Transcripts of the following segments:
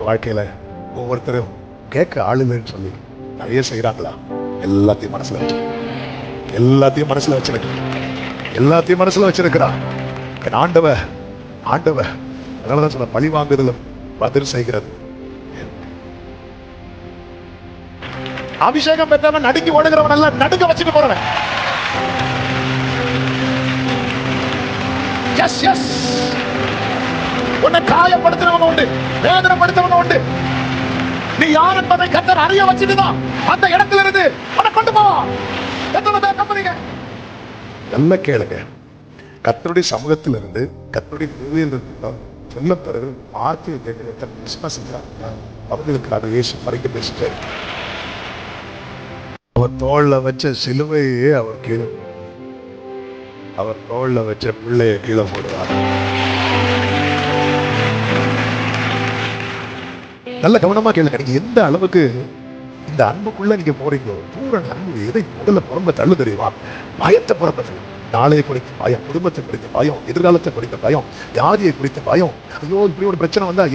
வாழ்க்கையில ஒவ்வொருத்தரும் கேட்க ஆளுங்கன்னு சொல்லி நிறைய செய்யறாங்களா? எல்லாத்தையும் மனசுல வச்சு எல்லாத்தையும் மனசுல வச்சிருக்கிறா. ஆண்டவர் அதனாலதான் சொல்ல, பழி வாங்குதலும் பதில் செய்கிறது. அபிஷேகம் பெற்றவன் நடுங்கி ஓடுகிறவன் அல்ல, நடுங்க வச்சுட்டு போறவன். உன்னை காயப்படுத்துறவங்க உண்டு, வேதனைப்படுத்தவங்க உண்டு. நீ யார் என்பதை கர்த்தர் அறிய வச்சுட்டுதான் அந்த இடத்துல இருந்து உன்னை கொண்டு போவான். நல்ல கேளுங்க. கர்த்தருடைய சமூகத்தில் இருந்து, கர்த்தருடைய சொல்ல பிறகு பார்த்து அவர்களுக்கு இயேசு மறைக்க பேசிட்டார். அவர் தோல்ல வச்ச சிலுவையே அவர் கீழே, அவர் தோல்ல வச்ச பிள்ளைய கீழே போடுவார். நல்ல கவனமா கேளுங்க. நீங்க எந்த அளவுக்கு இந்த அன்புக்குள்ள நீங்க போறீங்களோ, பூரண அன்பு எதை முதல்ல புறம்ப தள்ளு தெரியுமா? பயத்தை புறம்பது. நாளையை குறித்த பயம், குடும்பத்தை குறித்த பயம், எதிர்காலத்தை குறித்த பயம், வியாதியை குறித்த பயம். ஐயோ இப்படி ஒரு பிரச்சனை வந்தா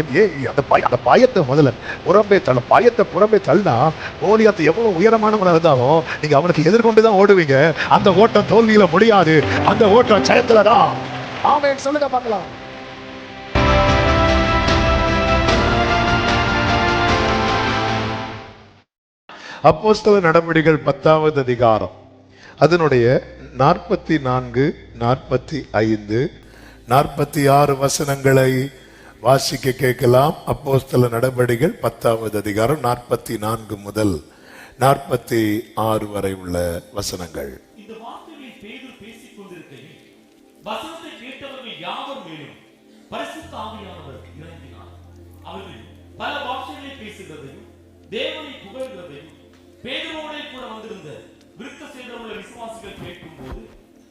அந்த பயத்தை முதல்ல புறம்பே தள்ள. பயத்தை புறம்பே தள்ளினா கோலியாத்து எவ்வளவு உயரமானவனா இருந்தாலும் நீங்க அவனுக்கு எதிர்கொண்டுதான் ஓடுவீங்க. அந்த ஓட்டம் தோல்வியில முடியாது, அந்த ஓட்டம் ஜெயத்துலதான். ஆமென் சொல்லுங்க பார்க்கலாம். அப்போஸ்தலர் நடவடிக்கைகள் 10வது அதிகாரம் அதனுடைய 44, 45, 46 வசனங்களை வாசிக்க கேட்கலாம். அப்போஸ்தலர் நடவடிக்கைகள் 10வது அதிகாரம் 44 முதல் 46 வரை உள்ள வசனங்கள். இந்த வார்த்தைகளை பேதுரு பேசிக் கொண்டிருக்கையில் வசனத்தை கேட்டவர்கள் யாவர் மேலும் பரிசுத்த ஆவியானவர் இறங்கினார். அவர்கள் பல பாஷைகளை பேசுகிறதையும் தேவனை புகழ்கிறதையும் பேதுருவோடே கூட வந்திருந்த விருத்த சேதனமுள்ள விசுவாசிகள் கேட்கும்போது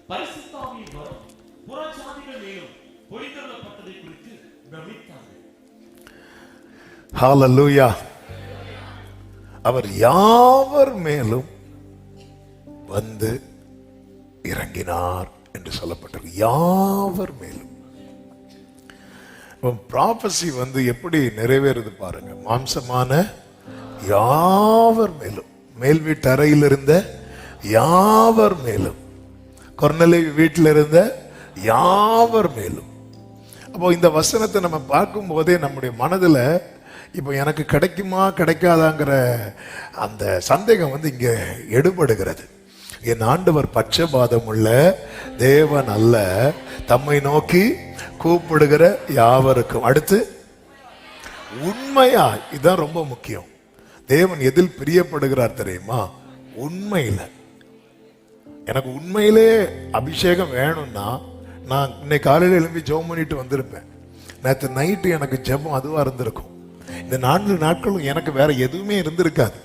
பரிசுத்த ஆவியின் வரம் புறஜாதிகள் மேலும் பொழிந்தருளப்பட்டதை குறித்து பிரமித்தார்கள். ஹல்லேலூயா. அவர் யாவர் மேலும் வந்து இறங்கினார் என்று சொல்லப்பட்டது. யாவர் மேலும். ப்ராபசி வந்து எப்படி நிறைவேறுது பாருங்க. மாம்சமான யாவர் மேலும், மேல் வீட்டு அறையில் இருந்த யாவர் மேலும், கொர்நேலியு வீட்டில் இருந்த யாவர் மேலும். அப்போ இந்த வசனத்தை நம்ம பார்க்கும் போதே நம்முடைய மனதுல இப்போ எனக்கு கிடைக்குமா கிடைக்காதாங்கிற அந்த சந்தேகம் வந்து இங்க எடுபடுகிறது. என் ஆண்டவர் பட்சபாதம் உள்ள தேவன் அல்ல, தம்மை நோக்கி கூப்பிடுகிற யாவருக்கும். அடுத்து உண்மையா, இதுதான் ரொம்ப முக்கியம். தேவன் எதில் பிரியப்படுகிறார் தெரியுமா? உண்மையில. எனக்கு உண்மையிலே அபிஷேகம் வேணும்னா நான் இன்னைக்கு காலையில் எழும்பி ஜெபம் பண்ணிட்டு வந்திருப்பேன். நேற்று நைட்டு எனக்கு ஜெபம் அதுவா இருந்திருக்கும். இந்த 4 நாட்களும் எனக்கு வேற எதுவுமே இருந்திருக்காது.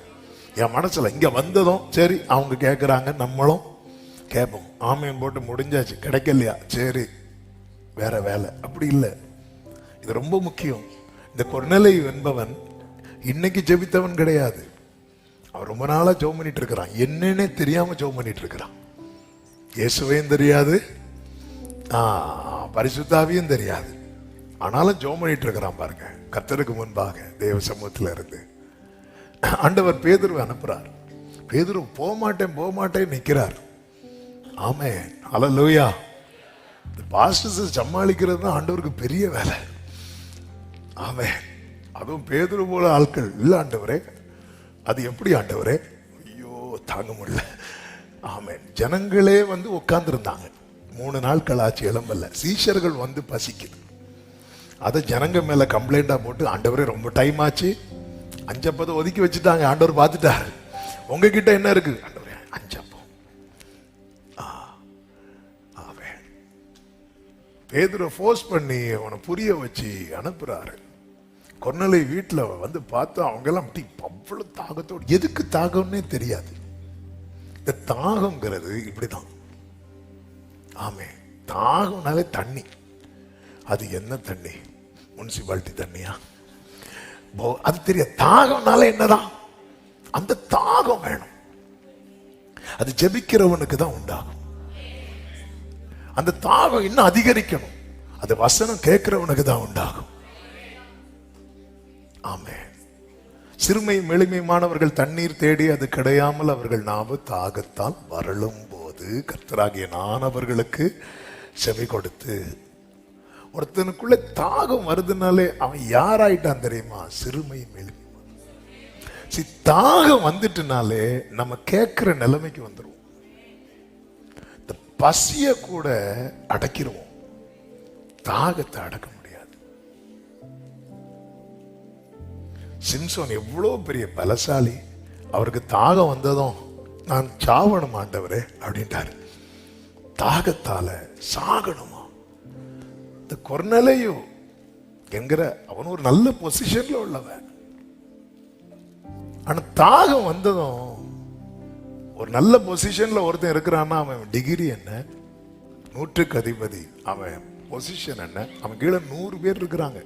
என் மனசுல இங்க வந்ததும் சரி அவங்க கேட்குறாங்க, நம்மளும் கேட்போம். ஆமையன் போட்டு முடிஞ்சாச்சு, கிடைக்கலையா சரி வேற வேலை. அப்படி இல்லை. இது ரொம்ப முக்கியம். இந்த கொர்நேலியு என்பவன் இன்னைக்கு ஜெபித்தவன் கிடையாது. அவன் ரொம்ப நாளா ஜெபம் பண்ணிட்டு இருக்கிறான். என்னன்னே தெரியாம ஜெபம் பண்ணிட்டு இருக்கிறான். இயேசுவையும் தெரியாது, பரிசுத்த ஆவியும் தெரியாது. ஆனாலும் ஜெபம் பண்ணிட்டு இருக்கிறான் பாருங்க. கர்த்தருக்கு முன்பாக தேவ சமூகத்துல இருந்து ஆண்டவர் பேதுருவை அனுப்புறார். பேதுரு போக மாட்டேன் நிக்கிறார். ஆமென் ஹல்லேலூயா. பாஸ்டர்ஸ் சமாளிக்கிறது தான் ஆண்டவருக்கு பெரிய வேலை. ஆமென். அதுவும் பேதுரு போல ஆட்கள் இல்ல ஆண்டவரே. அது எப்படி ஆண்டவரே? ஐயோ தாங்க முடியல. ஆமென். ஜனங்களே வந்து உட்கார்ந்து இருந்தாங்க. 3 நாட்கள் ஆச்சு எழும்பல. சீஷர்கள் வந்து பசிக்குது. அதை ஜனங்க மேல கம்ப்ளைண்டா போட்டு, ஆண்டவரே ரொம்ப டைம் ஆச்சு, 5 அப்பத்தை ஒதுக்கி வச்சுட்டாங்க. ஆண்டவர் பார்த்துட்டாரு. உங்ககிட்ட என்ன இருக்கு ஆண்டவரே? 5 அப்பம். ஆமென். பேதுரை ஃபோர்ஸ் பண்ணி அவனை புரிய வச்சு அனுப்புறாரு. கொர்நேலியு வீட்டில் வந்து பார்த்தா அவங்க எல்லாம் அவ்வளவு தாகத்தோடு. எதுக்கு தாகம்னே தெரியாது. இந்த தாகம்ங்கிறது இப்படிதான். ஆமே, தாகம்னாலே தண்ணி. அது என்ன தண்ணி? முனிசிபாலிட்டி தண்ணியா? அது தெரியாது. தாகம்னால என்னதான்? அந்த தாகம் வேணும். அது ஜெபிக்கிறவனுக்கு தான் உண்டாகும். அந்த தாகம் இன்னும் அதிகரிக்கணும். அது வசனம் கேட்கிறவனுக்கு தான் உண்டாகும். ஆமென். சிறுமையும் எளிமையுமானவர்கள் தண்ணீர் தேடி அது கிடையாமல் அவர்கள் நாவு தாகத்தால் வரலும் போது கர்த்தராகிய நான் அவர்களுக்கு செவி கொடுத்து. ஒருத்தனுக்குள்ள தாகம் வருதுனாலே அவன் யாராயிட்டான் தெரியுமா? சிறுமையும் எளிமையும். தாகம் வந்துட்டுனாலே நம்ம கேட்கிற நிலைமைக்கு வந்துருவோம். இந்த பசிய கூட அடக்கிடுவோம், தாகத்தை அடக்க முடியாது. சிம்சோன் எவ்வளவு பெரிய பலசாலி. அவருக்கு தாகம் வந்ததும் நான் சாவணும் ஆண்டவரே அப்படின்ட்டாரு. தாகத்தால சாகணுமா? இந்த கொர்நேலியு என்கிற அவன் ஒரு நல்ல பொசிஷன்ல உள்ளவன். ஆனா தாகம் வந்ததும், ஒரு நல்ல பொசிஷன்ல ஒருத்தன் இருக்கிறான்னா அவன் டிகிரி என்ன, 100க்கு அதிபதி, அவன் பொசிஷன் என்ன, அவன் கீழே 100 பேர் இருக்கிறாங்க,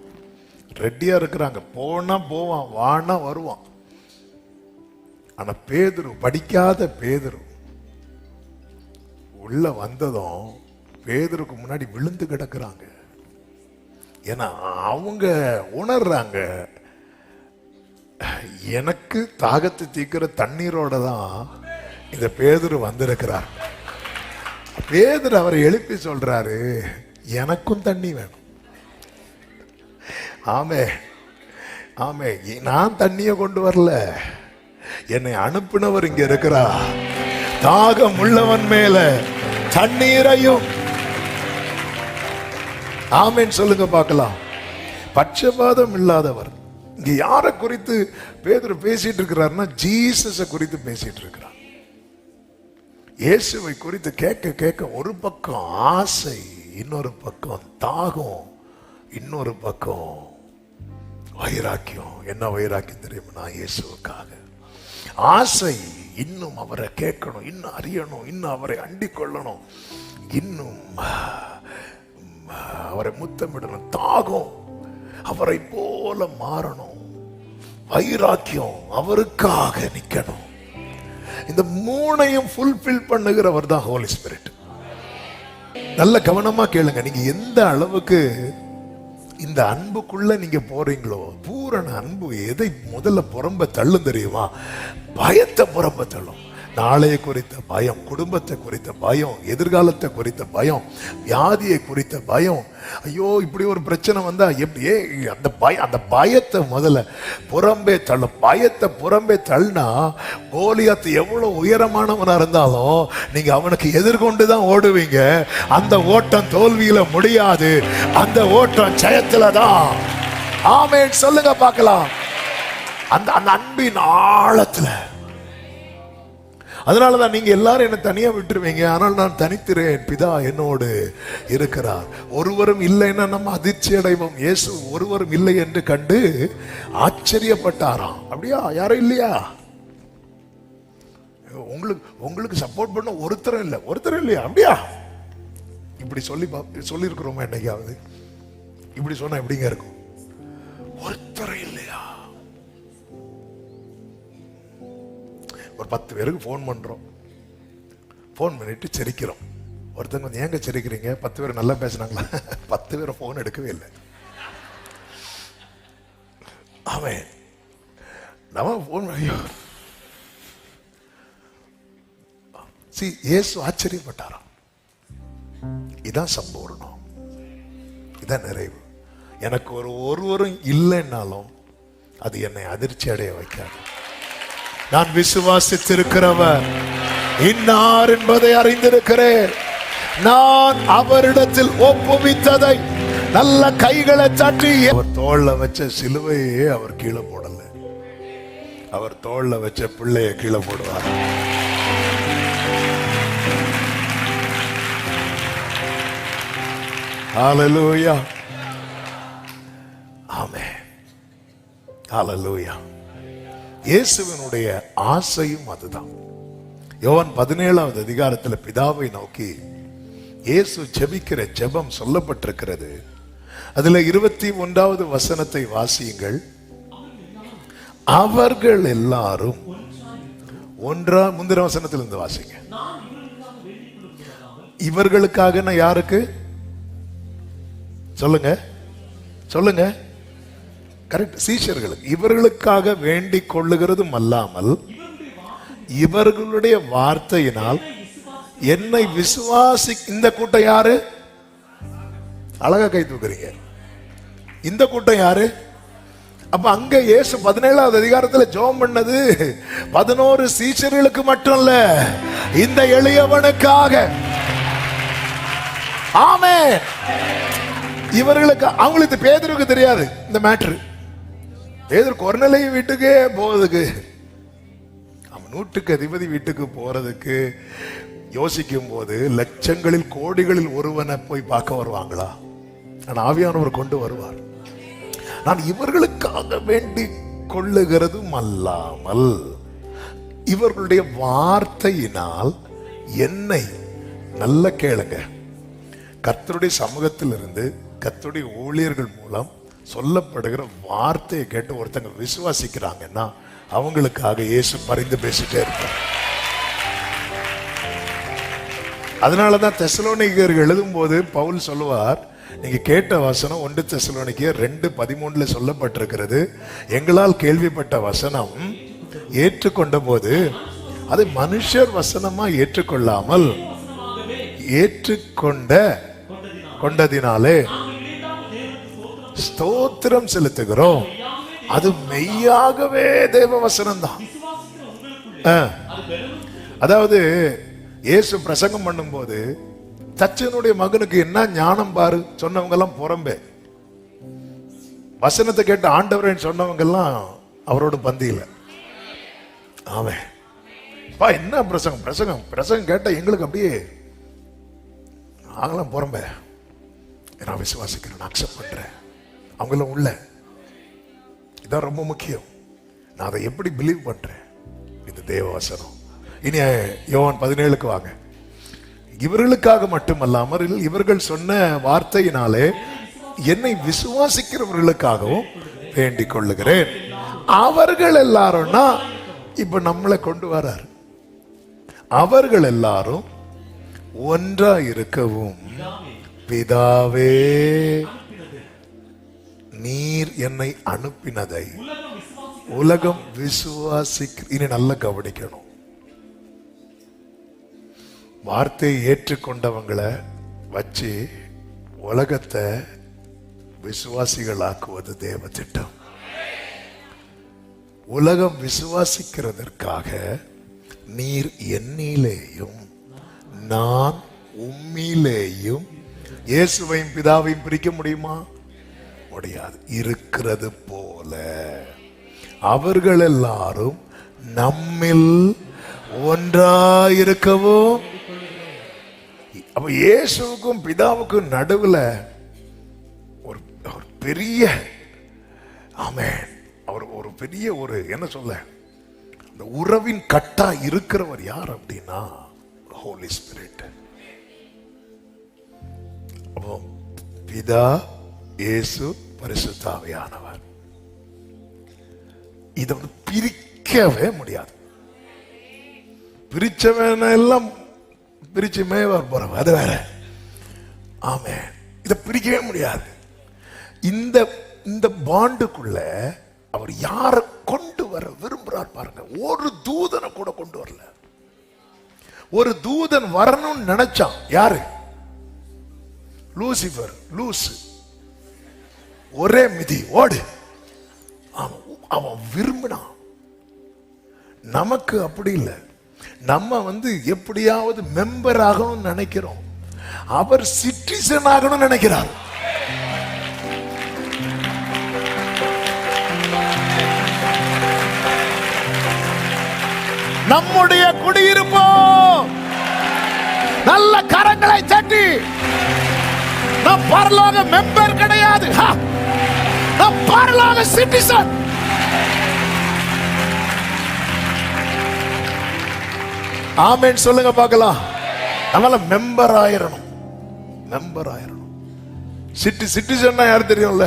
ரெட்டியா இருக்கிறாங்க. போனா போவான், வானா வருவான். ஆனா பேதுரு, படிக்காத பேதுரு உள்ள வந்ததும் பேதுருக்கு முன்னாடி விழுந்து கிடக்குறாங்க. ஏன்னா அவங்க உணர்றாங்க, எனக்கு தாகத்தை தீக்கிற தண்ணீரோட தான் இந்த பேதுரு வந்திருக்கிறார். பேதுரு அவரை எழுப்பி சொல்றாரு, எனக்கும் தண்ணி வேணும். ஆமே ஆமே, நான் தண்ணியை கொண்டு வரல, என்னை அனுப்பினவர் இங்க இருக்கிறார். தாகம் உள்ளவன் மேல தண்ணீரையும். ஆமேன் சொல்லுங்க பார்க்கலாம். பட்சபாதம் இல்லாதவர். இங்க யாரை குறித்து பேதுரு பேசிட்டு இருக்கிறார்னா, ஜீசஸை குறித்து பேசிட்டு இருக்கிறார். இயேசுவை குறித்து கேட்க கேட்க ஒரு பக்கம் ஆசை, இன்னொரு பக்கம் தாகம், இன்னொரு பக்கம் வைராக்கியம். என்ன வைராக்கியம் தெரியுமா? இயேசுவுக்காக ஆசை, இன்னும் அவரை கேட்கணும், இன்னும் அறியணும், இன்னும் அவரை அண்டிக் கொள்ளணும், இன்னும் அவரை முத்தமிடணும். தாகம், அவரை போல மாறணும். வைராக்கியம், அவருக்காக நிக்கணும். இந்த மூணையும் ஃபுல்ஃபில் பண்ணுகிறவர் தான் ஹோலி ஸ்பிரிட். நல்ல கவனமா கேளுங்க. நீங்க எந்த அளவுக்கு இந்த அன்புக்குள்ள நீங்க போறீங்களோ, பூரண அன்பு எதை முதல்ல புறம்ப தள்ளும் தெரியுமா? பயத்தை புறம்ப தள்ளும். நாளைய குறித்த பயம், குடும்பத்தை குறித்த பயம், எதிர்காலத்தை குறித்த பயம், வியாதியை குறித்த பயம். ஐயோ இப்படி ஒரு பிரச்சனை வந்தா எப்படியே, அந்த பயத்தை முதல்ல புறம்பே தள்ளும். பயத்தை புறம்பே தள்ளினா கோலியாத் எவ்வளவு உயரமானவனா இருந்தாலும் நீங்க அவனுக்கு எதிர்கொண்டு தான் ஓடுவீங்க. அந்த ஓட்டம் தோல்வியில முடியாது, அந்த ஓட்டம் ஜெயத்துல தான். ஆமென் சொல்லுங்க பார்க்கலாம். அந்த அன்பின் ஆழத்துல. அதனாலதான் நீங்க எல்லாரும் என்ன தனியா விட்டுருவீங்க, ஆனால் நான் தனித்திறேன், பிதா என்னோடு இருக்கிறார். ஒருவரும் இல்லைன்னா நம்ம அதிர்ச்சி அடைவோம். இயேசு ஒருவரும் இல்லை என்று கண்டு ஆச்சரியப்பட்டாராம். அப்படியா? யாரும் இல்லையா? உங்களுக்கு சப்போர்ட் பண்ண ஒருத்தரும் இல்லை, ஒருத்தரும் இல்லையா? அப்படியா? இப்படி சொல்லி இருக்கிறோமா என்னைக்காவது? இப்படி சொன்னா எப்படிங்க இருக்கும்? ஒருத்தரும் இல்லையா? ஒரு 10 பேருக்கு போன் பண்றோம். போன் பண்ணிட்டு சிரிக்கிறோம். ஒருத்தங்க வந்து, ஏங்க சிரிக்கிறீங்க? 10 பேர் நல்லா பேசினாங்களா? 10 பேரை போன் எடுக்கவே இல்லை. அவன் நம்ம போன் இயேசு ஆச்சரியப்பட்டாராம். இதான் சம்பூர்ணம், இதான் நிறைவு. எனக்கு ஒருவரும் இல்லைன்னாலும் அது என்னை அதிர்ச்சி அடைய வைக்காது. நான் விசுவாசித்திருக்கிறவர் இன்னார் என்பதை அறிந்திருக்கிறேன். நான் அவரிடத்தில் ஒப்புவித்ததை நல்ல கைகளை தட்டி. அவர் தோள்ல வச்ச சிலுவையே அவர் கீழே போடல, அவர் தோள்ல வச்ச பிள்ளைய கீழே போடுவார். ஹல்லேலூயா, ஆமென், ஹல்லேலூயா. இயேசுவினுடைய ஆசையும் அதுதான். யோவான் 17வது அதிகாரத்தில் பிதாவை நோக்கி இயேசு ஜெபிக்கிற ஜெபம் சொல்லப்பட்டிருக்கிறது. அதுல 21வது வசனத்தை வாசியுங்கள். அவர்கள் எல்லாரும் ஒன்றா. முந்தின வசனத்திலிருந்து வாசிங்க. இவர்களுக்காக யாருக்கு? சொல்லுங்க சொல்லுங்க. கரெக்ட். சீஷர்களுக்கு இவர்களுக்காக வேண்டிக் கொள்ளுகிறதும் அல்லாமல் இவர்களுடைய வார்த்தையினால் என்னை விசுவாசி. இந்த கூட்டம் யாரு? அழகா கை தூக்குறீங்க. இந்த கூட்டம் யாரு? அப்ப அங்க இயேசு 17வது அதிகாரத்துல ஜெபம் பண்ணது 11 சீஷர்களுக்கு மட்டும் இல்ல, இந்த எளியவனுக்காக. ஆமென். இவர்களுக்கு, அவங்களுக்கு பேதுருக்கு தெரியாது இந்த மேட்ரு. பேதுரு கொர்நேலியு வீட்டுக்கே போறதுக்கு, அவன் நூற்றுக்கு அதிபதி வீட்டுக்கு போறதுக்கு யோசிக்கும் போது லட்சங்களில் கோடிகளில் ஒருவனை போய் பார்க்க வருவாங்களா? நான் ஆவியானவர் கொண்டு வருவார். நான் இவர்களுக்காக வேண்டிக் கொள்ளுகிறதும் அல்லாமல் இவர்களுடைய வார்த்தையினால் என்னை, நல்ல கேளுங்க, கர்த்தருடைய சமூகத்தில் இருந்து கர்த்தருடைய ஊழியர்கள் மூலம் சொல்லப்படுகிற வார்த்தையை கேட்டு ஒருத்தங்க விசுவாசிக்கிறாங்கன்னா அவங்களுக்காக இயேசு பரிந்து பேசிட்டே இருப்பார். அதனாலதான் தெசலோனிக்கேயருக்கு எழுதும் போது பவுல் சொல்லுவார், நீங்க கேட்ட வசனம் 1 தெசலோனிக்கேயர் 2:13 சொல்லப்பட்டிருக்கிறது, எங்களால் கேள்விப்பட்ட வசனம் ஏற்றுக்கொண்ட போது அதை மனுஷர் வசனமா ஏற்றுக்கொள்ளாமல் கொண்டதினாலே ஸ்தோத்திரம் செலுத்துகிறோம். அது மெய்யாகவே தேவ வசனம் தான். அதாவது இயேசு பிரசங்கம் பண்ணும் போது தச்சனுடைய மகனுக்கு என்ன ஞானம் பாரு சொன்னவங்க எல்லாம் புறம்பே, வசனத்தை கேட்டு ஆண்டவரேன்னு சொன்னவங்க எல்லாம் அவரோட பந்தியில. ஆமென். பா என்ன பிரசங்கம் பிரசங்கம் பிரசங்கம் கேட்டா எங்களுக்கு அப்படியே நாங்களாம் புறம்பே. நான் விசுவாசிக்கிறேன், நான் அக்செப்ட் பண்றேன். அவங்களும் உள்ள, இதான் ரொம்ப முக்கியம். நான் அதை எப்படி பிலீவ் பண்றேன்? இது தேவ வசனம். இனி யோவான் 17க்கு வாங்க. இவர்களுக்காக மட்டுமல்லாமல் இவர்கள் சொன்ன வார்த்தையினாலே என்னை விசுவாசிக்கிறவர்களுக்காகவும் வேண்டிக் கொள்ளுகிறேன். அவர்கள் எல்லாரும்னா இப்ப நம்மளை கொண்டு வரார். அவர்கள் எல்லாரும் ஒன்றா இருக்கவும் பிதாவே நீர் என்னை அனுப்பினதை உலகம் விசுவாசிக்க. இனி நல்ல கவனிக்கணும். வார்த்தையை ஏற்றுக்கொண்டவங்களை வச்சு உலகத்தை விசுவாசிகளாக்குவது தேவ திட்டம். உலகம் விசுவாசிக்கிறதற்காக நீர் என்னிலேயும் நான் உம்மிலேயும், இயேசுவையும் பிதாவையும் பிரிக்க முடியுமா? முடியாது. இருக்கிறது போல அவர்கள் எல்லாரும் நம்மில் ஒன்றாயிருக்கவும். அப்ப இயேசுவுக்கும் பிதாவுக்கும் நடுவுல ஒரு பெரிய, ஆமென், அவர் ஒரு பெரிய ஒரு என்ன சொல்ல, அந்த உறவின் கட்டா இருக்கிறவர் யார் அப்படின்னா ஹோலி ஸ்பிரிட். அப்போ பிதா, இயேசு, பரிசுத்த ஆவியானவர். இதை பிரிக்கவே முடியாது. பிரிச்சவன எல்லாம் பிரிச்சு மேவார் போறவன், அது வேற. ஆமென். இதை பிரிக்கவே முடியாது. இந்த பாண்டுக்குள்ள அவர் யார கொண்டு வர விரும்புறார் பாருங்க. ஒரு தூதனை கூட கொண்டு வரல. ஒரு தூதன் வரணும்னு நினைச்சான். யாரு? லூசிபர், லூசு, ஒரே மிதி ஓடு. அவன் விரும்பினான். நமக்கு அப்படி இல்லை. நம்ம எப்படியாவது மெம்பர் ஆகணும்னு நினைக்கிறோம். அவர் சிட்டிசன் ஆகணும்னு நினைக்கிறார். நம்முடைய குடியிருப்போ நல்ல கரங்களை தட்டி, நம் பரலோக மெம்பர் கிடையாது, நம் பரலோக சிட்டிசன். ஆமென் சொல்லுங்க பார்க்கலாம். நம்மள மெம்பர் ஆயிரணும். மெம்பர் ஆயிரணும். சிட்டிசன் யாரு தெரியும்ல?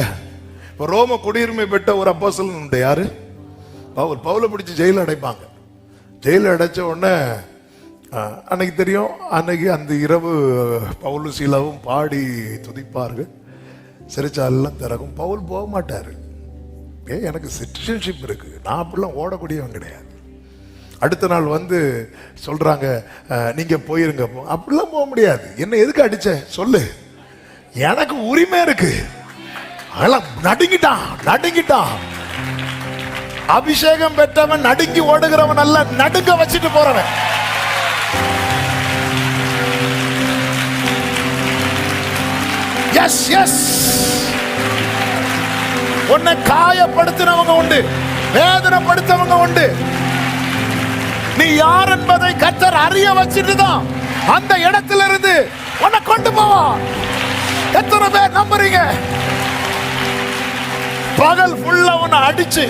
இப்ப ரோம குடியுரிமை பெற்ற ஒரு அப்போஸ்தலன் உண்டு. யாரு? பவுல். பவுலை பிடிச்சி ஜெயில அடைப்பாங்க. ஜெயில அடைச்ச உடனே அன்னைக்கு தெரியும், அன்னைக்கு அந்த இரவு பவுலும் சீலாவும் பாடி துதிப்பார்கள், சிறைச்சாலாம் திறக்கும். பவுல் போக மாட்டாரு. எனக்கு சிட்டிசன்ஷிப் இருக்கு, நான் அப்படிலாம் ஓடக்கூடியவன் கிடையாது. அடுத்த நாள் வந்து சொல்றாங்க நீங்க போயிருங்க. அப்படிலாம் போக முடியாது. என்ன எதுக்கு அடிச்ச சொல்லு, எனக்கு உரிமை இருக்கு. அதெல்லாம் நடுங்கிட்டான். அபிஷேகம் பெற்றவன் நடுங்கி ஓடுகிறவன் அல்ல, நடுங்க வச்சுட்டு போறவன். எஸ் எஸ், உன்னை காயப்படுத்தினவங்க உண்டு, வேதனைப்படுத்தவங்க உண்டு. நீ யார் என்பதை கர்த்தர் அறிய வச்சுட்டு தான் அந்த இடத்துல இருந்து உன்னை கொண்டு போவா. எத்தனை பேர் நம்புறீங்க? பகல் ஃபுல்லா உன்னை அடிச்சு,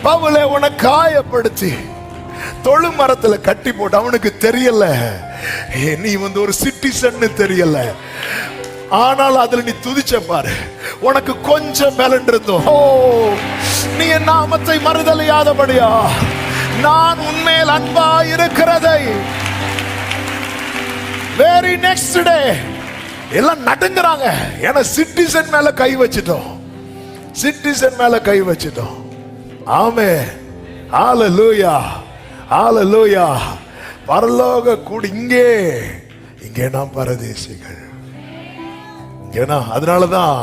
பவுலே உன்னை காயப்படுத்தி தொழு மரத்துல கட்டி போட்டு, அவனுக்கு தெரியல நீ வந்து ஒரு சிட்டிசன் தெரியல. ஆனால் அதுல நீ துதிச்ச பாரு, உனக்கு கொஞ்சம் பலன் இருந்தோம். ஓ, நீ என் நாமத்தை மறுதலியாதபடியா நான் உன்மேல் அன்பா இருக்கிறதை. வெரி நெக்ஸ்ட் டே எல்லாம் நடுங்குறாங்க. ஏன்னா சிட்டிசன் மேல கை வச்சிட்டோம், சிட்டிசன் மேல கை வச்சிட்டோம். ஆமென், ஹalleluya, ஹalleluya. பரலோக கூடி இங்கே நாம் பரதேசிகள். ஏன்னா அதனாலதான்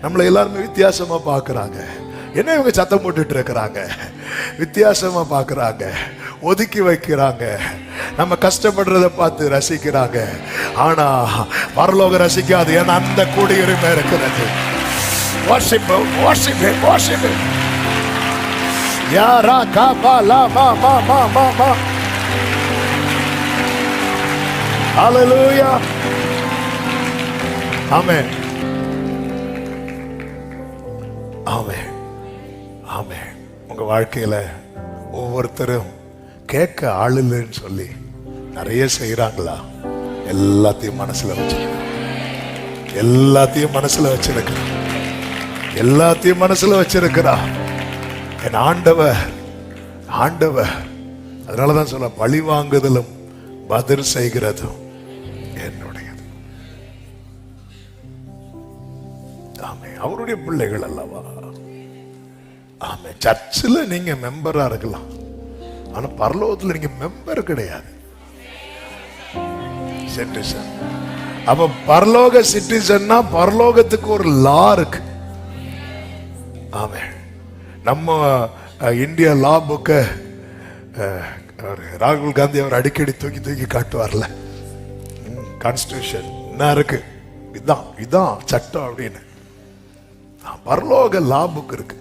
நம்மளை எல்லாருமே வித்தியாசமா பாக்குறாங்க. என்ன இவங்க சத்தம் போட்டுட்டு இருக்கிறாங்க, வித்தியாசமா பாக்குறாங்க, ஒதுக்கி வைக்கிறாங்க. நம்ம கஷ்டப்படுறத பார்த்து ரசிக்கிறாங்க. ஆனா பரலோக ரசிக்காது. ஏன்னா அந்த குடியுரிமை இருக்கிறது. worship worship worship யாரா காபாலா மா மா மா மா மா. ஹalleluya, ஆமென், ஆமென், ஆமென். உங்க வாழ்க்கையில ஒவ்வொருத்தரும் கேட்க ஆள் இல்லைன்னு சொல்லி நிறைய செய்யறாங்களா? எல்லாத்தையும் மனசுல வச்சிருக்க, எல்லாத்தையும் மனசுல வச்சிருக்க, எல்லாத்தையும் மனசுல வச்சிருக்கிறா என் ஆண்டவர். அதனாலதான் சொல்ல, பழி வாங்குதலும் பதில் செய்கிறதும் என்னுடையது. ஆமே, அவருடைய பிள்ளைகள் அல்லவா? ஆமே, சர்ச்சில் நீங்க மெம்பரா இருக்கலாம், ஆனா பரலோகத்தில் நீங்க மெம்பர் கிடையாது, சிட்டிசன். அப்ப பரலோக சிட்டிசன்னா பரலோகத்துக்கு ஒரு லா இருக்கு. ஆமே, நம்ம இந்தியா லா புக்க ராகுல் காந்தி அவர் அடிக்கடி தூக்கி காட்டுவார்ல, கான்ஸ்டிடியூஷன் என்ன இருக்கு, இதான் சட்டம் அப்படின்னு. பரலோக லா புக் இருக்கு.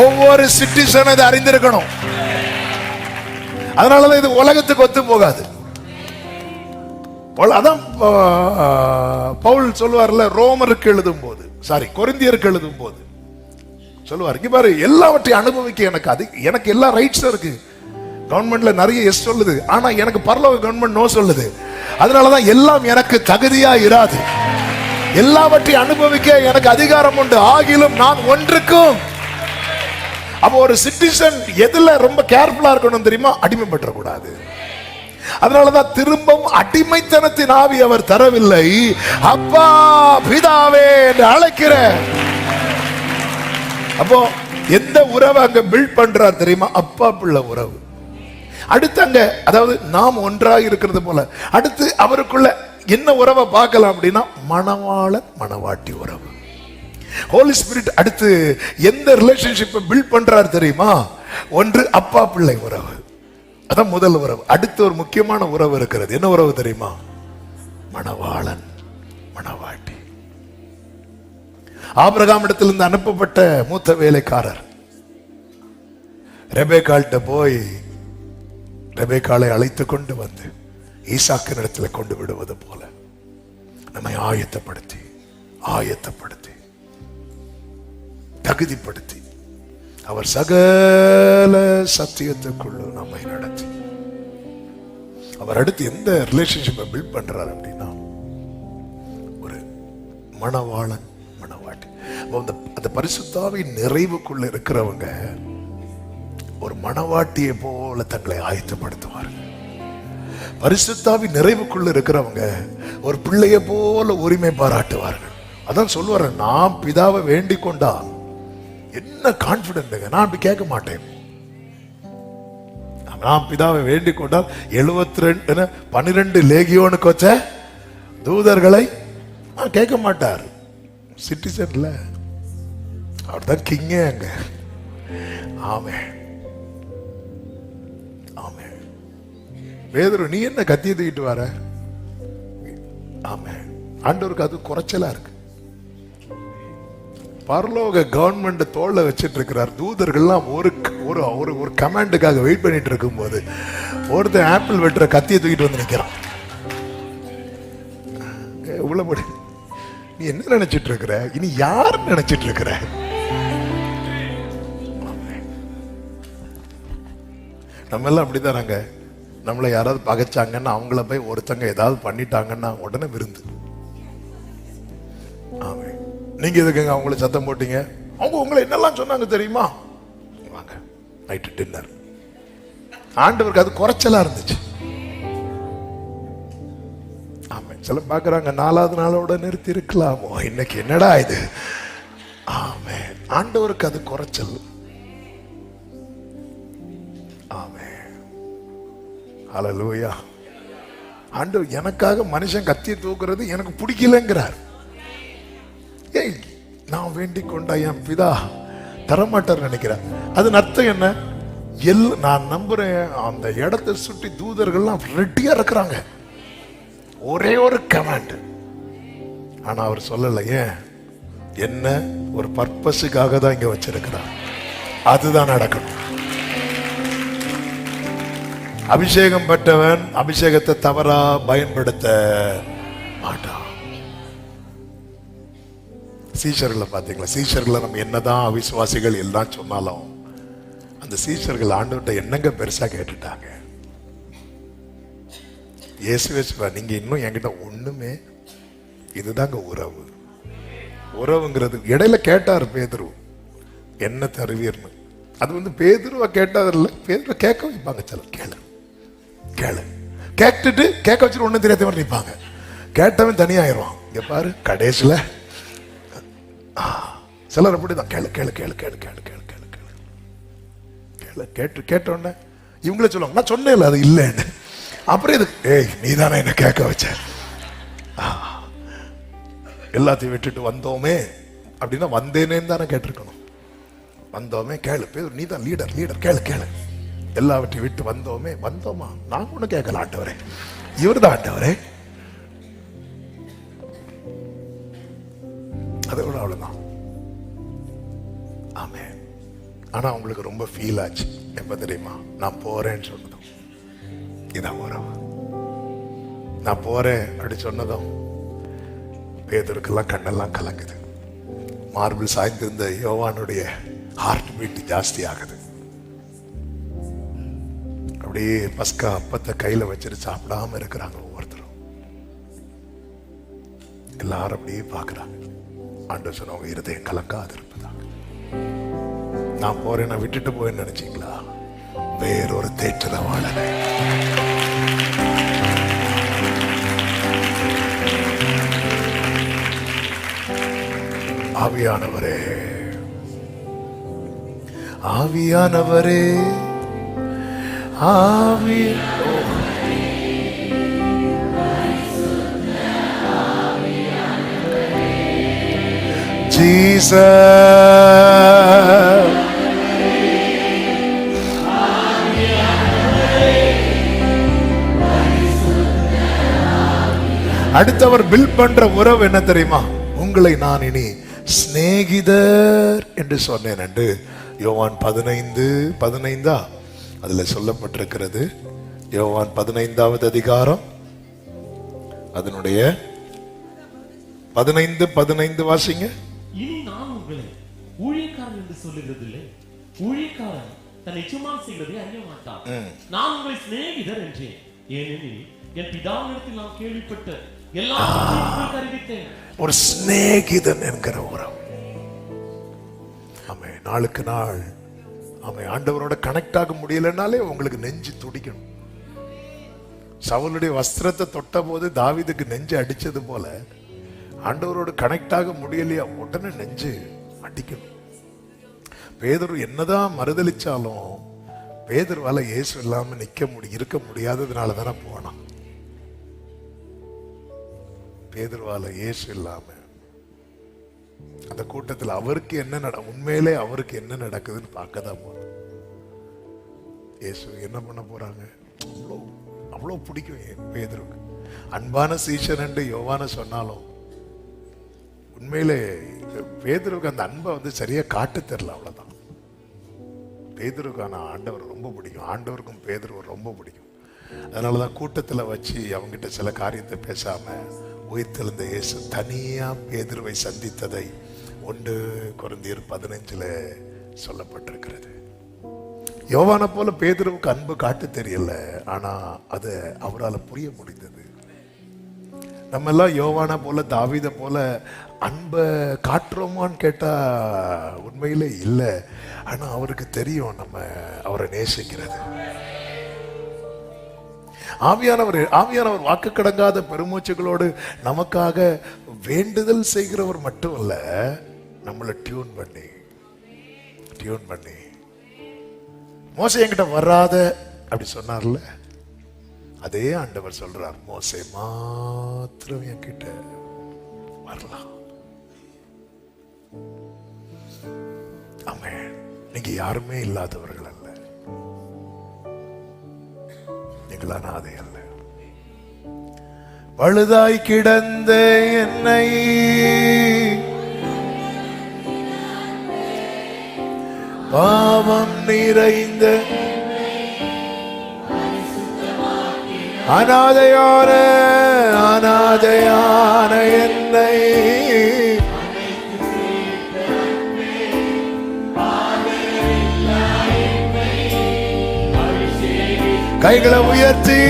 ஒவ்வொரு சிட்டிசன் அதை அறிந்திருக்கணும். அதனாலதான் இது உலகத்துக்கு ஒத்து போகாது. அதான் பவுல் சொல்லுவார்ல, ரோமருக்கு எழுதும் போது, கொரிந்தியருக்கு எழுதும் போது சொல்லுவார், இங்க பாரு, எல்லாவற்றையும் அனுபவிக்க எனக்கு எல்லா ரைட்ஸும் இருக்கு. கவர்மெண்ட்ல நிறைய எஸ் சொல்லுது, ஆனா எனக்கு பரலோக கவர்மெண்ட் நோ சொல்லுது. அதனாலதான் எல்லாம் எனக்கு தகுதியா இராது. எல்லாவற்றையும் அனுபவிக்க எனக்கு அதிகாரம் உண்டு, ஆகிலும் நான் ஒன்றுக்கும். அப்போ ஒரு சிட்டிசன் எதுல ரொம்ப கேர்ஃபுல்லா இருக்கணும் தெரியுமா? அடிமைப்பட்ட கூடாது. அதனாலதான் திரும்பவும் அடிமைத்தனத்தின் ஆவி அவர் தரவில்லை, அப்பா பிதாவே என்று அழைக்கிற. அப்போ எந்த உறவை அங்க பில்ட் பண்றார் தெரியுமா? அப்பா பிள்ளை உறவு. அடுத்து அங்க, அதாவது நாம் ஒன்றாக இருக்கிறது போல, அடுத்து அவருக்குள்ள என்ன உறவை பார்க்கலாம் அப்படின்னா, மணவாளன் மணவாட்டி உறவு. ஹோலி ஸ்பிரிட் அடுத்து எந்த ரிலேஷன்ஷிப்பை பில்ட் பண்றார் தெரியுமா? ஒன்று அப்பா பிள்ளை உறவு, அதான் முதல் உறவு. அடுத்து ஒரு முக்கியமான உறவு இருக்கிறது. என்ன உறவு தெரியுமா? மணவாளன் மணவாட்டி. ஆபிரகாம் இடத்திலிருந்து அனுப்பப்பட்ட மூத்த வேலைக்காரர் ரெபேக்காள்கிட்ட போய் ரெபேக்காளை அழைத்து கொண்டு வந்து ஈசாக்கின் இடத்துல கொண்டு விடுவது போல நம்மை ஆயத்தப்படுத்தி தகுதிப்படுத்தி அவர் சகல சத்தியத்துக்குள்ள நம்மை நடத்தி, அவர் அடுத்து எந்த ரிலேஷன்ஷிப்பை பில்ட் பண்றாரு அப்படின்னா, ஒரு மணவாளன் மணவாட்டி. அந்த பரிசுத்தாவின் நிறைவுக்குள்ள இருக்கிறவங்க ஒரு மணவாட்டியை போல தங்களை ஆயத்தப்படுத்துவார்கள். பரிசுத்தாவின் நிறைவுக்குள்ள இருக்கிறவங்க ஒரு பிள்ளையை போல உரிமை பாராட்டுவார்கள். அதான் சொல்லுவாரு, நான் பிதாவை வேண்டிக் கொண்டால் என்ன கான்பிடன்ட்ங்க, நான் அப்படி கேட்க மாட்டேன். நான் பிதாவை வேண்டிக் கொண்டால் 72 12 லேகியோனுக்கு வச்ச தூதர்களை கேட்க மாட்டார். சிட்டிசன்ல அவர் தான் கிங்கே அங்க. ஆமென் ஆமென். பேதுரு, நீ என்ன கத்திய தூக்கிட்டு வர? ஆமென். ஆண்டவருக்கு அது குறைச்சலா இருக்கு. பரலோக கவர்மெண்ட் தோல்ல வச்சிட்டு இருக்கிறார். தூதர்கள்லாம் ஒரு ஒரு ஒரு கமாண்டுக்காக வெயிட் பண்ணிட்டு இருக்கும் போது ஒருத்தன் ஆப்பிள் வெட்டுற கத்தியை தூக்கிட்டு வந்து நிக்கிறான். உள்ளபடி நீ என்ன நினைச்சிட்டு இருக்கிற? இனி யார் நினைச்சிட்டு இருக்கிற? நம்ம எல்லாம் அப்படிதானாங்க. நம்மளை யாராவது பகைச்சாங்கன்னா, அவங்கள போய் ஒருத்தங்க ஏதாவது பண்ணிட்டாங்கன்னா உடனே விருந்து. ஆமே. நீங்க எதுக்குங்க அவங்கள சத்தம் போட்டீங்க? அவங்க உங்களை என்னெல்லாம் சொன்னாங்க தெரியுமா? வாங்க நைட்டு டின்னர். ஆண்டவருக்கு அது குறைச்சலா இருந்துச்சு. ஆமே. சில பாக்குறாங்க 4வது நாளோட நிறுத்தி இருக்கலாமோ, இன்னைக்கு என்னடா இது. ஆமே. ஆண்டவருக்கு அது குறைச்சல். ஆமே. ஹல்லேலூயா. ஆண்டவர் எனக்காக மனுஷன் கத்தியை தூக்குறது எனக்கு பிடிக்கலங்கிறார். ஏய், நான் வேண்டிக் கொண்டா என் பிதா தரமாட்டார் நினைக்கிறேன். அதன் அர்த்தம் என்ன? நான் நம்புறேன், அந்த இடத்தை சுற்றி தூதர்கள்லாம் ரெடியா இருக்கிறாங்க. ஒரே ஒரு கமாண்ட். ஆனா அவர் சொல்லல. ஏன்? என்ன ஒரு பர்பஸுக்காக தான் இங்க வச்சிருக்கிறார். அதுதான் நடக்கணும். அபிஷேகம் பெற்றவன் அபிஷேகத்தை தவறா பயன்படுத்த மாட்டான். சீஷர்களை பார்த்தீங்களா? சீஷர்களை நம்ம என்னதான் அவிசுவாசிகள் எல்லாம் சொன்னாலும் அந்த சீஷர்கள் ஆண்டவர்கிட்ட என்னங்க பெருசா கேட்டுட்டாங்க. இயேசுவே சொல்றார், நீங்க இன்னும் என்கிட்ட ஒண்ணுமே. இதுதாங்க உறவு. உறவுங்கிறது இடையில கேட்டார் பேதுரு, என்ன தருவீர்னு. அது வந்து பேதுருவா கேட்டாது இல்லை, பேதுருவ கேட்க வைப்பாங்க. சிலர் கேளு கேளு கேட்டுட்டு கேட்க வச்சுட்டு ஒண்ணும் தெரியாத மாதிரி நிற்பாங்க. கேட்டவன் தனியாயிருவான். இங்க பாரு கடைசியில சிலர் அப்படிதான். கேளு கேளு கேளு கேளு கேளு கேளு கேளு கேளு கேளு கேட்டு கேட்ட உடனே இவங்களே சொல்லுவாங்க, நான் சொன்னேன் அது இல்லைன்னு. அப்புறம் இது, ஏய் நீ தானே என்ன கேட்க வச்ச. எல்லாத்தையும் விட்டுட்டு வந்தோமே அப்படின்னா வந்தேனேன்னு தானே கேட்டிருக்கணும். வந்தோமே கேளு, பேர் நீ தான் லீடர் லீடர் கேளு கேளு. எல்லாவற்றையும் விட்டு வந்தோமே. வந்தோமா? நான் ஒண்ணு கேட்கல ஆண்டவரே, இவர் தான் ஆண்டவரே. அதை விட அவ்வளவுதான். ஆமே. ஆனா உங்களுக்கு ரொம்ப ஃபீல் ஆச்சு எப்ப தெரியுமா? நான் போறேன்னு சொன்னதும். இதான் உறவு. நான் போறேன் அப்படி சொன்னதும் பேதுருக்கெல்லாம் கண்ணெல்லாம் கலங்குது. மார்பிள் சாய்ந்திருந்த யோவானுடைய ஹார்ட் பீட் ஜாஸ்தி ஆகுது. அப்படியே பஸ்கா அப்பத்தை கையில வச்சுட்டு சாப்பிடாம இருக்கிறாங்க ஒவ்வொருத்தரும். எல்லாரும் அப்படியே பாக்குறாங்க. ஆண்டவர் சொன்னவங்க இருதயம் கலங்காது இருப்பதாக. நான் போறேன், நான் விட்டுட்டு போயேன்னு நினைச்சீங்களா? வேறொரு தேற்றத வாழ. ஆவியானவரே, ஆவியானவரே, ஆவி ஜீசஸ். அடுத்தவர் பில் பண்ற உறவு என்ன தெரியுமா? உங்களை நான் இனி சிநேகிதர் என்று சொன்னேன் என்று யோவான் 15:15 அதுல சொல்லப்பட்டிருக்கிறது. யோவான் 15வது அதிகாரம் அதனுடைய 15:15 வாசிங்க. இனி நான் உங்களை ஊழியக்காரன் என்று சொல்லுகிறதில்லை, ஊழியக்காரன் தன்னை சும்மா செய்வதை அறிய மாட்டான். நான் உங்களை சிநேகிதர் என்றேன், ஏனெனில் என் பிதாவினிடத்தில் நான் கேள்விப்பட்ட எல்லாவற்றையும் அறிவித்தேன். ஒரு சிநேகிதன் என்கிற உறவு. ஆமே. நாளுக்கு நாள் ஆமே ஆண்டவரோட கனெக்ட் ஆக முடியலனாலே உங்களுக்கு நெஞ்சு துடிக்கணும். சவுலுடைய வஸ்திரத்தை தொட்ட போது தாவீதுக்கு நெஞ்சு அடிச்சது போல ஆண்டவரோடு கனெக்ட் ஆக முடியலையா, உடனே நெஞ்சு அடிக்கணும். பேதுரு என்னதான் மறுதளிச்சாலும் பேதுருவால இயேசு இல்லாம இருக்க முடியாததுனால தானே போனான். பேதுருவால இயேசு இல்லாம அந்த கூட்டத்தில் அவருக்கு என்ன உண்மையிலே அவருக்கு என்ன நடக்குதுன்னு பார்க்க தான் போனோம். இயேசு என்ன பண்ண போறாங்க, அவ்வளோ பிடிக்கும் பேதுருக்கு. அன்பான சீஷன் என்று யோவான சொன்னாலும் உண்மையிலே பேதுருக்கு அந்த அன்பை வந்து சரியா காட்டு தெரியல, அவ்வளவுதான். பேதுருக்கான ஆண்டவர் ரொம்ப பிடிக்கும், ஆண்டவருக்கும் பேதுருவர் ரொம்ப பிடிக்கும். அதனாலதான் கூட்டத்தில் வச்சு அவங்ககிட்ட சில காரியத்தை பேசாம உயிர்த்தெழுந்த இயேசு தனியா பேதுருவை சந்தித்ததை 1 கொரிந்தியர் 15 சொல்லப்பட்டிருக்கிறது. யோவானை போல பேதுருவுக்கு அன்பு காட்டு தெரியல, ஆனா அது அவரால் புரிய முடிந்தது. நம்ம எல்லாம் யோவானை போல தாவீதை போல அன்பை காட்டுறோமான்னு கேட்டா உண்மையிலே இல்லை. ஆனா அவருக்கு தெரியும் நம்ம அவரை நேசிக்கிறது. ஆவியானவர் வாக்கு கடங்காத பெருமூச்சுகளோடு நமக்காக வேண்டுதல் செய்கிறவர் மட்டும் இல்ல, நம்மளை டியூன் பண்ணி மோசே என்கிட்ட வராத அப்படி சொன்னார்ல, அதே ஆண்டவர் சொல்றார், மோசே மாத்திரம் என்கிட்ட வரலாம். ஆமென். நீங்க யாருமே இல்லாதவர்கள் அல்ல, நீங்கள் அனாதை அல்ல. பழுதாய் கிடந்த என்னை பாவம் நிறைந்த அனாதையான என்னை கைகளை உயர்த்தி,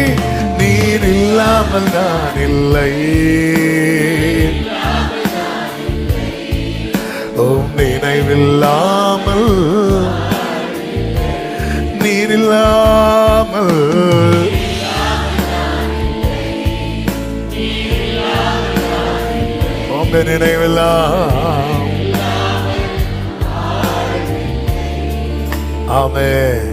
நீர் இல்லாமல் நான் இல்லை, உம் நினைவில்லாமல் நீர் இல்லாமல் உங்க நினைவில்லாம். ஆமென்.